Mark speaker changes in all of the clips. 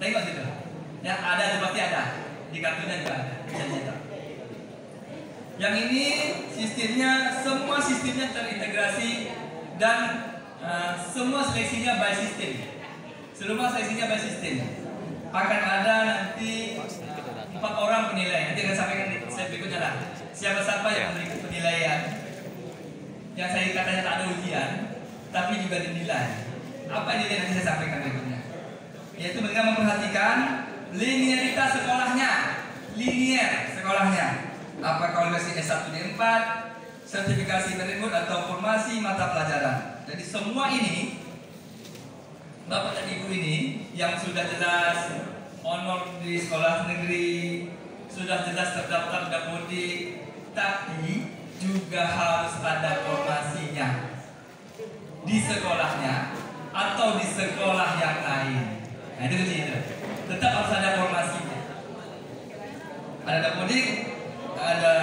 Speaker 1: Tengok situ. Ya, ada pasti ada. Di kartunya juga ada. Bisa dicetak. Yang ini semua sistemnya terintegrasi dan semua seleksinya by system. Semua seleksinya by system. Akan ada nanti 4 orang penilai. Nanti akan sampaikan di slide berikutnya lah. Siapa-siapa yang memberikan penilaian. Yang saya katanya tak ada ujian, tapi juga dinilai. Apa nilai yang saya sampaikan berikutnya? Yaitu mereka memperhatikan linearitas sekolahnya, linear sekolahnya. Apakah universitas S1 D4, sertifikasi Berikut atau formasi mata pelajaran. Jadi semua ini Bapak dan Ibu ini yang sudah jelas honor di sekolah negeri, sudah jelas terdaftar Dapodik, tapi juga harus ada formasinya di sekolahnya atau di sekolah yang lain. Nah itu kuncinya. Tetap harus ada formasinya. Ada Dapodik, ada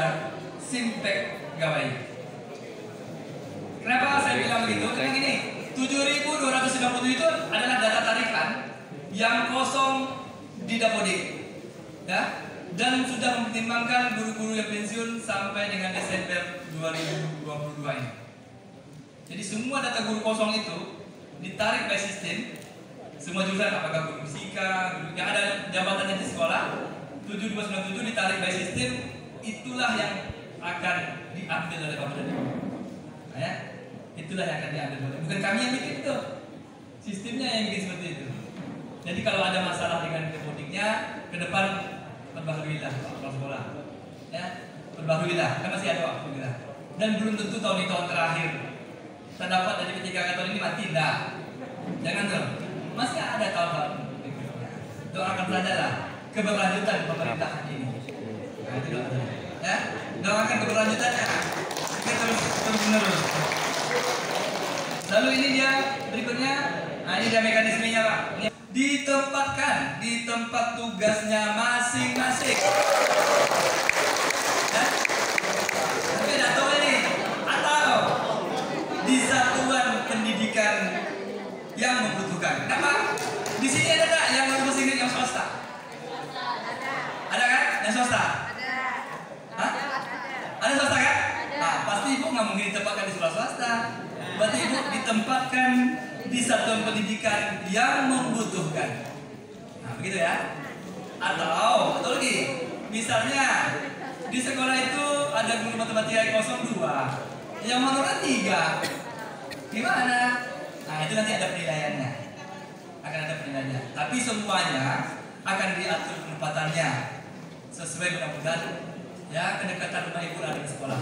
Speaker 1: Simpek Gawai. Kenapa saya bilang begitu? Karena gini, 7.297 itu adalah data tarikan yang kosong di Dapodik, ya, dan sudah mempertimbangkan guru-guru yang pensiun sampai dengan Desember 2022 ini. Jadi semua data guru kosong itu ditarik by sistem, semua jurusan, apakah guru fisika, guru yang ada jabatannya di sekolah, 7297 ditarik by sistem, itulah yang akan diambil oleh Bapak dan Ibu. Nah, ya, itulah yang akan diambil. Bukan kami yang bikin itu, sistemnya yang bikin seperti itu. Jadi kalau ada masalah dengan Dapodiknya, ke depan perbaharuilah kepala sekolah, ya, perbaharuilah, kan masih ada waktu kita. Dan belum tentu tahun ini tahun terakhir. Terdapat dari ketika tahun ini mati, enggak. Jangan tuh, masih ada tahun-tahun berikutnya. Doakan saja lah keberlanjutan pemerintahan ini. Nah, itu doa. Ya, doakan keberlanjutannya. Kita terus menerus. Lalu ini dia berikutnya. Nah, ini dia mekanismenya, Pak. Ditempatkan di tempat tugasnya masing-masing. Ya? Tapi tidak tahu ini atau di satuan pendidikan yang membutuhkan. Kenapa? Di sini ada tak yang berbahasa Inggris yang swasta? Ada kan? Yang swasta? Hah? Ada swasta kan? Nah, pasti ibu nggak mungkin ditempatkan di sekolah swasta. Berarti ibu ditempatkan di satuan pendidikan yang membutuhkan. Nah, begitu ya. Atau lagi, misalnya di sekolah itu ada guru matematika yang 02, yang honorer 3. Gimana? Nah, itu nanti ada penilaiannya. Akan ada penilaiannya. Tapi semuanya akan diatur penempatannya sesuai mudah-mudahan ya kedekatan rumah ibu ada di sekolah.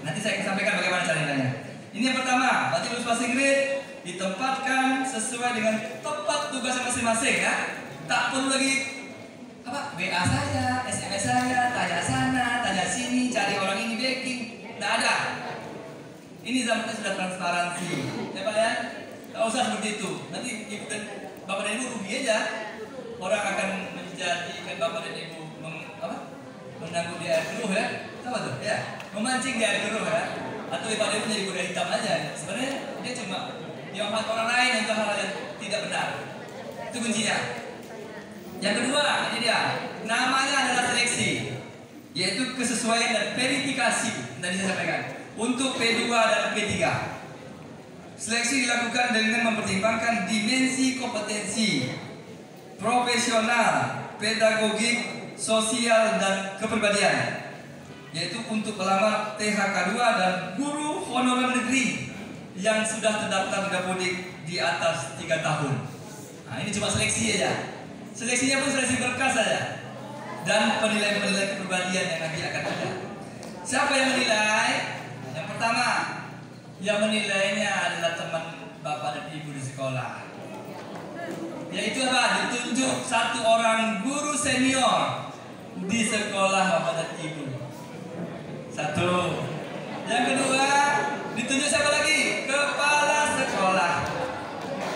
Speaker 1: Nanti saya akan sampaikan bagaimana cara nilainya. Ini yang pertama, berarti lulus bahasa Inggris ditempatkan sesuai dengan tempat tugas masing-masing ya. Tak perlu lagi apa WA saya, SMS saya, tanya sana, tanya sini, cari orang ini backing. Tidak ada. Ini zamannya sudah transparansi, ya Pak ya. Tak usah seperti itu. Nanti ibu dan bapak dan ibu rugi aja. Orang akan menjadikan bapak dan ibu menangguh di air keruh ya. Tahu tuh ya, memancing di air keruh ya. Atau ibadah itu menjadi kuda hitam aja. Sebenarnya dia cuma diangkat orang lain untuk hal yang tidak benar. Itu kuncinya. Yang kedua, ini dia. Namanya adalah seleksi, yaitu kesesuaian dan verifikasi. Tadi saya sampaikan. Untuk P2 dan P3. Seleksi dilakukan dengan mempertimbangkan dimensi kompetensi profesional, pedagogik, sosial dan kepribadian. Yaitu untuk pelamar THK2 dan guru honorer negeri yang sudah terdaftar di Dapodik di atas 3 tahun. Nah, ini cuma seleksi aja. Seleksinya pun seleksi berkas saja. Dan penilaian-penilaian kepribadian yang nanti akan ada. Siapa yang menilai? Yang pertama, yang menilainya adalah teman bapak dan ibu di sekolah. Yaitu apa? Ditunjuk satu orang guru senior di sekolah bapak dan ibu. Satu. Yang kedua, ditunjuk siapa lagi? Kepala sekolah.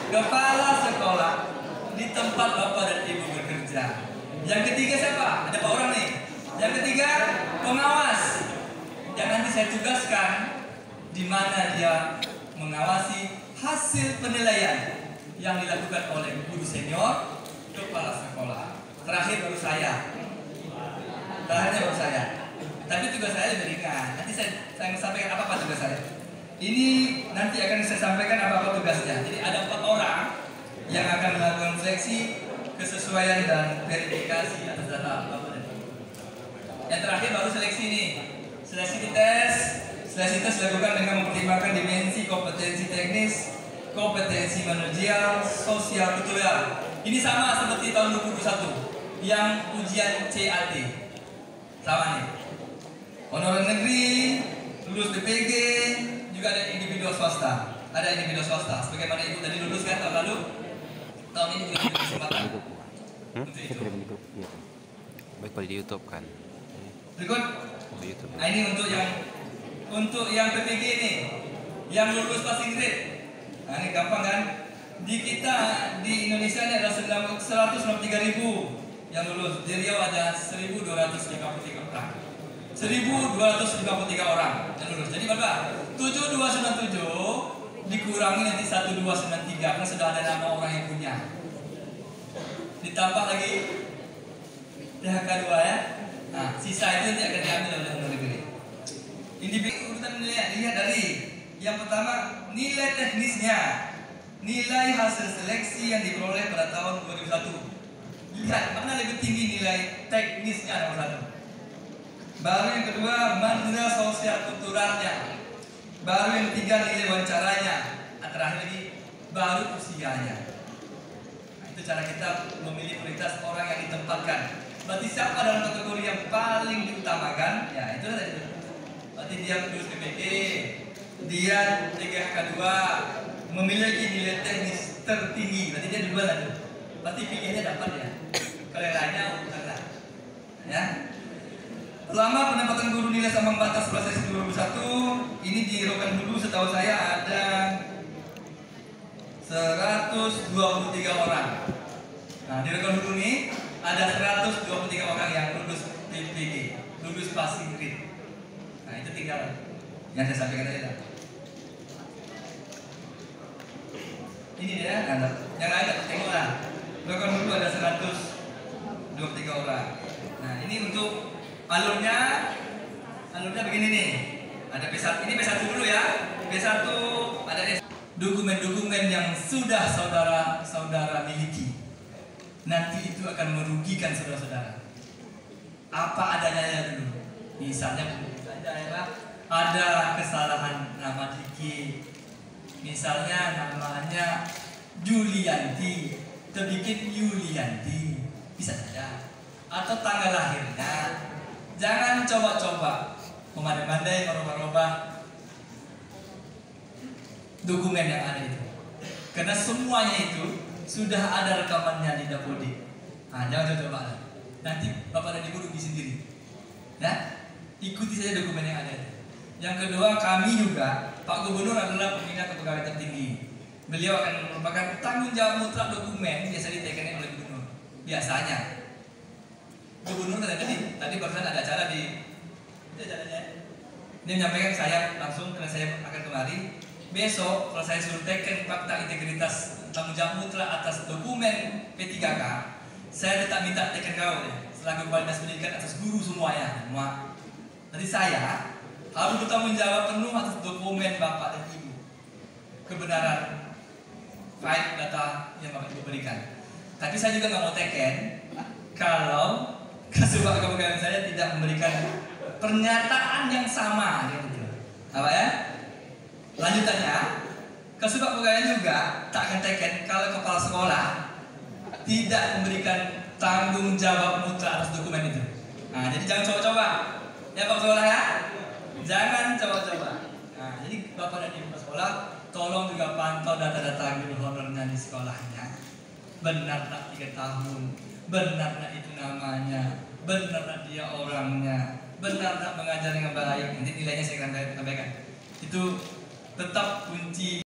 Speaker 1: Kepala sekolah di tempat bapak dan ibu bekerja. Yang ketiga siapa? Ada 4 orang nih. Yang ketiga, pengawas. Yang nanti saya tugaskan di mana dia mengawasi hasil penilaian yang dilakukan oleh guru senior kepala sekolah. Terakhir baru saya. Terakhirnya baru saya. Tapi tugas saya lebih ringan. Nanti saya sampaikan apa tugas saya. Ini nanti akan saya sampaikan apa tugasnya. Jadi ada 4 orang yang akan melakukan seleksi, kesesuaian dan verifikasi atas data apa. Yang terakhir baru seleksi nih. Seleksi tes. Seleksi tes dilakukan dengan mempertimbangkan dimensi kompetensi teknis, kompetensi manajerial, sosial, betul ya. Ini sama seperti tahun 2021 yang ujian CAT. Sama nih. Honorer negeri, lulus BPG, juga ada individual swasta. Ada individual swasta. Sebagaimana ibu tadi lulus kan tahun lalu. Tahun ini juga diberi kesempatan.
Speaker 2: Baik kalau di YouTube kan.
Speaker 1: Berikut.
Speaker 2: Di YouTube.
Speaker 1: Nah ini untuk yang PPG ini, yang lulus passing grade. Nah ini gampang kan? Di kita di Indonesia ini ada 193.000 yang lulus. Di Riau ada 1.253 orang. 1.253 orang yang lulus. Jadi berapa? 7297 dikurangi nanti 1293 karena sudah ada nama orang yang punya. Ditambah lagi PHK 2 ya. Nah, sisa itu nanti akan diambil oleh honorer negeri. Individu urutan nilai dilihat dari yang pertama nilai teknisnya, nilai hasil seleksi yang diperoleh pada tahun 2001. Lihat mana lebih tinggi nilai teknisnya nomor 1. Baru yang kedua mandiri sosial kulturalnya. Baru yang ketiga nilai wawancaranya. Terakhir lagi baru usianya. Nah, itu cara kita memilih prioritas orang yang ditempatkan. Berarti siapa dalam kategori yang paling diutamakan? Ya itu tadi. Berarti dia lulus PPG, dia PHK 2, memiliki nilai teknis tertinggi. Berarti dia duluan lah. Berarti pilihannya dapat ya. Kalau yang lainnya enggak. Ya. Selama penempatan guru nilai ambang batas proses 2001, ini di Rokan Hulu setahu saya ada 123 orang. Nah di Rokan Hulu ini ada 123 orang yang lulus PPG, lulus passing grade. Nah itu tinggal yang saya sampaikan tadi lah. Ini dia, yang lain dapat tengok lah. Rokan Hulu ada 123 orang. Nah ini untuk alurnya begini nih. Ada P1, ini P1 dulu ya. P1 ada dokumen-dokumen yang sudah saudara miliki. Nanti itu akan merugikan saudara-saudara. Apa adanya dulu. Misalnya ada kesalahan nama dikit. Misalnya namanya Julianti, terbikin Yulianti, bisa saja. Atau tanggal lahirnya. Jangan coba-coba memandai-mandai, merubah-rubah dokumen yang ada itu. Karena semuanya itu sudah ada rekamannya di Dapodik. Nah, jangan coba-coba. Nanti Bapak dan Ibu rugi sendiri. Ya, ikuti saja dokumen yang ada itu. Yang kedua, kami juga, Pak Gubernur adalah pembina kepegawaian tertinggi. Beliau akan merupakan tanggung jawab mutlak dokumen biasa ditekan oleh Gubernur. Biasanya. Gubernur tadi barusan ada acara di dia menyampaikan ke saya langsung karena saya akan kemari. Besok kalau saya suruh teken fakta integritas tanggung jawab mutlak atas dokumen P3K, saya tetap minta teken kau deh selaku kepala dinas pendidikan atas guru semuanya. Jadi saya harus bertanggung jawab penuh atas dokumen Bapak dan Ibu, kebenaran file data yang Bapak Ibu berikan. Tapi saya juga nggak mau teken kalau Kasubag kepegawaian saya tidak memberikan pernyataan yang sama gitu. Apa ya? Lanjutannya, Kasubag kepegawaian juga tak akan teken kalau kepala sekolah tidak memberikan tanggung jawab mutlak atas dokumen itu. Nah, jadi jangan coba-coba. Ya Pak Sekolah ya? Jangan coba-coba. Nah, jadi Bapak dan Ibu sekolah tolong juga pantau data-data guru honornya di sekolahnya. Benar tak 3 tahun? Benar tak itu namanya? Benar tak dia orangnya? Benar tak mengajar dengan baik? Nanti nilainya saya akan sampaikan. Itu tetap kunci